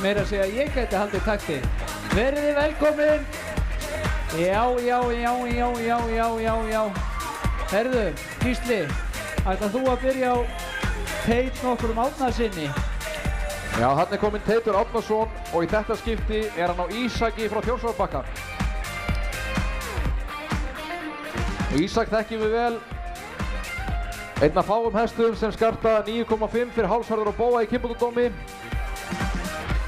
Meira að segja ég gæti haldið takti. Verið þið velkomin. Já. Herðu, Gísli, ætlar þú að byrja á Teit nokkurum Árnasinni? Já, hann kominn Teitur Árnason og í þetta skipti hann á Ísaki frá Þjórsárabakka. Og Ísak þekkjum við vel. Einn af fáum hestum sem skarta 9,5 fyrir hálsharður og bóa í kynbóndadómi.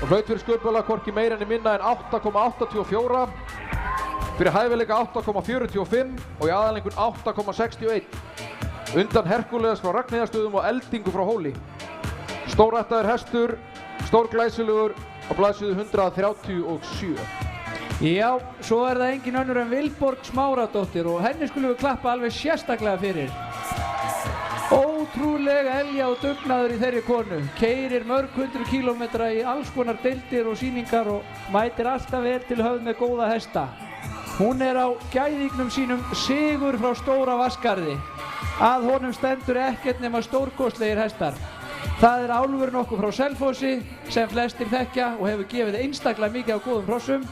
Og hlaut fyrir sköpula hvorki meira en minna en 8,84. Fyrir hæfileika 8,45 og í aðalengun 8,61. Undan Herkules frá Ragnheiðarstöðum og Eldingu frá Hóli. Stórættaður hestur, stórglæsilegur á blaðsíðu 137. Já, svo það engin önnur en Vilborg Smáradóttir og henni skulum við klappa alveg sérstaklega fyrir. Ótrúlega elja og dugnaður í þeirri konu. Keyrir mörg 100 kílómetra í alls konar deildir og sýningar og mætir alltaf vel til höfð með góða hesta. Hún á gæðingnum sínum sigur frá Stóra Vatnsgarði. Að honum stendur ekkert nema stórkostlegir hestar. Það álfur nokkuð frá Selfossi sem flestir þekkja og hefur gefið einstaklega mikið á góðum hrossum.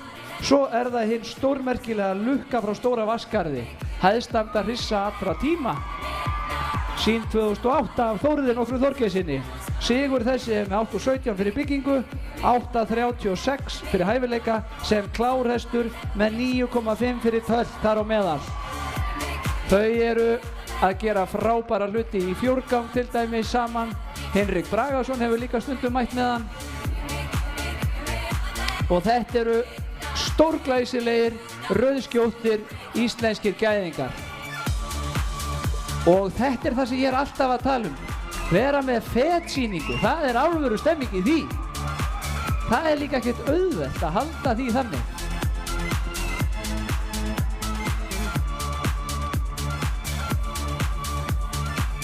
Svo það hinn stórmerkilega Lukka frá Stóra Vatnsgarði. Hæðstamda hrissa allra tíma. Sýnd 2008 af Þóriði nokkru Þorgeirssyni. Sigur þessi með 8,17 fyrir byggingu, 8,36 fyrir hæfileika sem klárhestur með 9,5 fyrir töll þar á meðal. Þau að gera frábæra hluti í fjórgang til dæmis saman. Henrik Bragason hefur líka stundum mætt með hann. Og þetta stórglæsilegir, rauðskjóttir, íslenskir gæðingar. Og þetta það sem ég alltaf að tala um. Vera með fetsýningu, það alvöru stemming í því. Það líka ekkert auðvelt að halda því þannig.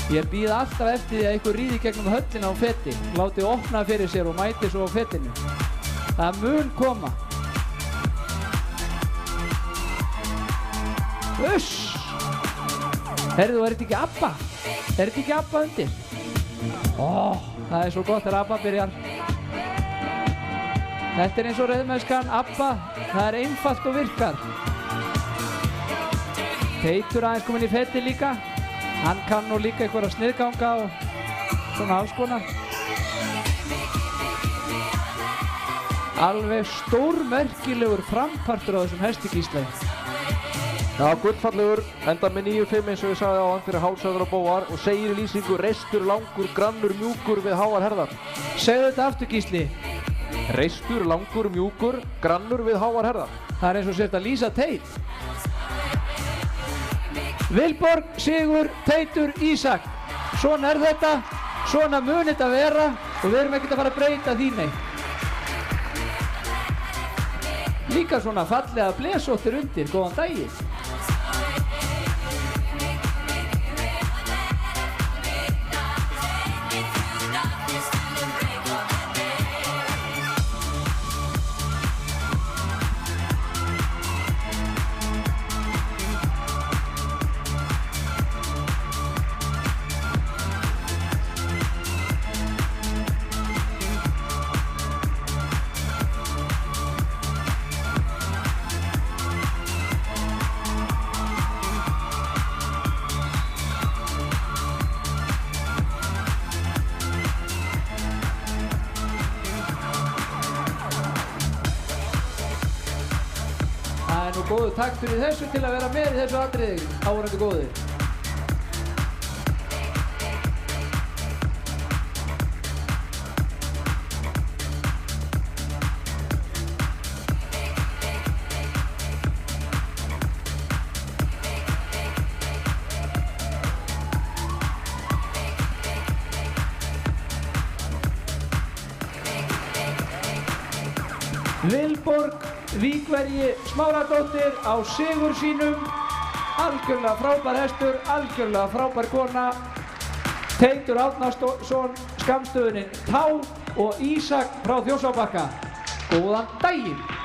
Ég býð alltaf eftir því að einhver ríði gegnum höllina á feti, láti opna fyrir sér og mæti svo á fetinu. Það mun koma. Uss! Herðu, þetta ekki Abba? Þetta ekki Abba undir? Það svo gott þegar Abba byrjar. Þetta eins og reiðmennskan, Abba, það einfalt og virkar. Teitur aðeins kominn í feti líka. Hann kann nú líka einhverja sniðganga og svona alls konar. Alveg stórmerkilegur frampartur á þessum hesti Gísli. Já, gullfallegur, enda með 9,5 eins og ég sagði áðan fyrir hálsharður og bóar og segir í lýsingu reistur, langur, grannur, mjúkur við háar herðar. Segðu þetta aftur Gísli. Reistur, langur, mjúkur, grannur við háar herðar. Það eins og sért að lýsa Teit. Vilborg, Sigur, Teitur, Ísak. Svona þetta, svona mun þetta vera og við erum ekkert að fara að breyta því neitt. Líka svona fallega blesóttir undir, góðan daginn. Góður taktur í þessu til að vera með í þessu atriði, áhorfendur góðir. Vilborg Víkverji Smáradóttir á sigur sínum. Algjörlega frábær hestur, algjörlega frábær kona. Teitur Árnason, skammstöðunin Tá og Ísak frá Þjórsárabakka. Góðan daginn!